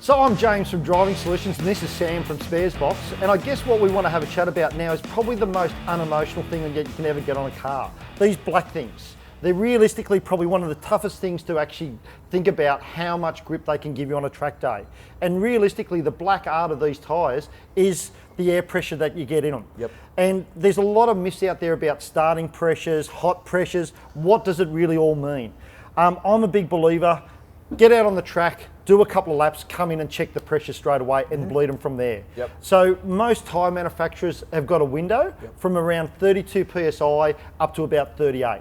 So I'm James from Driving Solutions and this is Sam from Sparesbox, and I guess what we want to have a chat about now is probably the most unemotional thing that you can ever get on a car. These black things. They're realistically probably one of the toughest things to actually think about how much grip they can give you on a track day. And realistically, the black art of these tyres is the air pressure that you get in them. Yep. And there's a lot of myths out there about starting pressures, hot pressures. What does it really all mean? I'm a big believer, get out on the track, do a couple of laps, come in and check the pressure straight away and bleed them from there. Yep. So most tyre manufacturers have got a window from around 32 PSI up to about 38.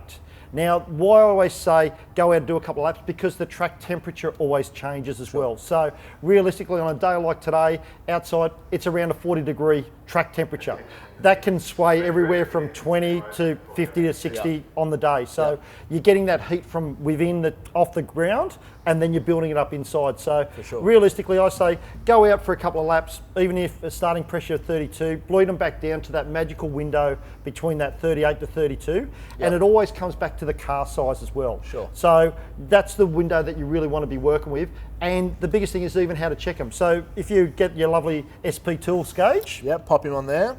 Now, why I always say go out and do a couple of laps, because the track temperature always changes as well. So realistically, on a day like today, outside, it's around a 40-degree track temperature. That can sway everywhere from 20 to 50 to 60 on the day. So you're getting that heat from within off the ground, and then you're building it up inside. So realistically, I say go out for a couple of laps, even if a starting pressure of 32, bleed them back down to that magical window between that 38 to 32, and it always comes back to the car size as well. So that's the window that you really want to be working with. And the biggest thing is even how to check them. So if you get your lovely SP Tools gauge. Pop him on there.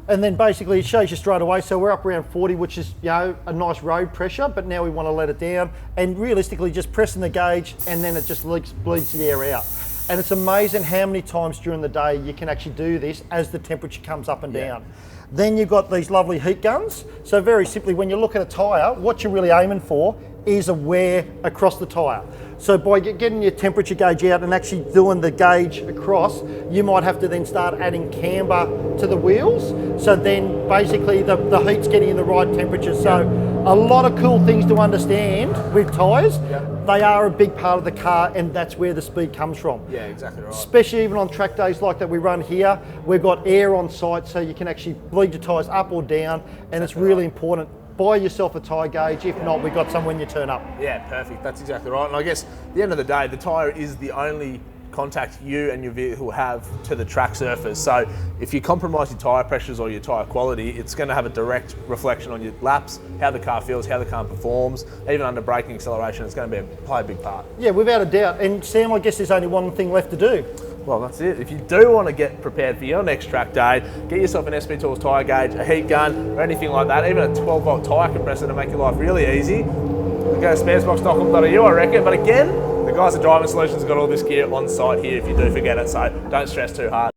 And then basically it shows you straight away. So we're up around 40, which is, you know, a nice road pressure, but now we want to let it down. And realistically, just pressing the gauge and then it just bleeds the air out. And it's amazing how many times during the day you can actually do this as the temperature comes up and down. Then you've got these lovely heat guns. So very simply, when you look at a tyre, what you're really aiming for is a wear across the tyre. So by getting your temperature gauge out and actually doing the gauge across, you might have to then start adding camber to the wheels. So then basically the heat's getting in the right temperature. So a lot of cool things to understand with tyres. They are a big part of the car, and that's where the speed comes from. Yeah, exactly right. Especially even on track days like that we run here, we've got air on site so you can actually bleed your tyres up or down, and it's really important. Buy yourself a tyre gauge. If not, we've got some when you turn up. Yeah, perfect. That's exactly right. And I guess at the end of the day, the tyre is the only contact you and your vehicle have to the track surface. So if you compromise your tyre pressures or your tyre quality, it's going to have a direct reflection on your laps, how the car feels, how the car performs. Even under braking acceleration, it's going to play a big part. Yeah, without a doubt. And Sam, I guess there's only one thing left to do. Well, that's it. If you do want to get prepared for your next track day, get yourself an SP Tools tyre gauge, a heat gun, or anything like that, even a 12-volt tyre compressor to make your life really easy. Go to sparesbox.com.au, I reckon. But again, the guys at Driving Solutions have got all this gear on site here if you do forget it, so don't stress too hard.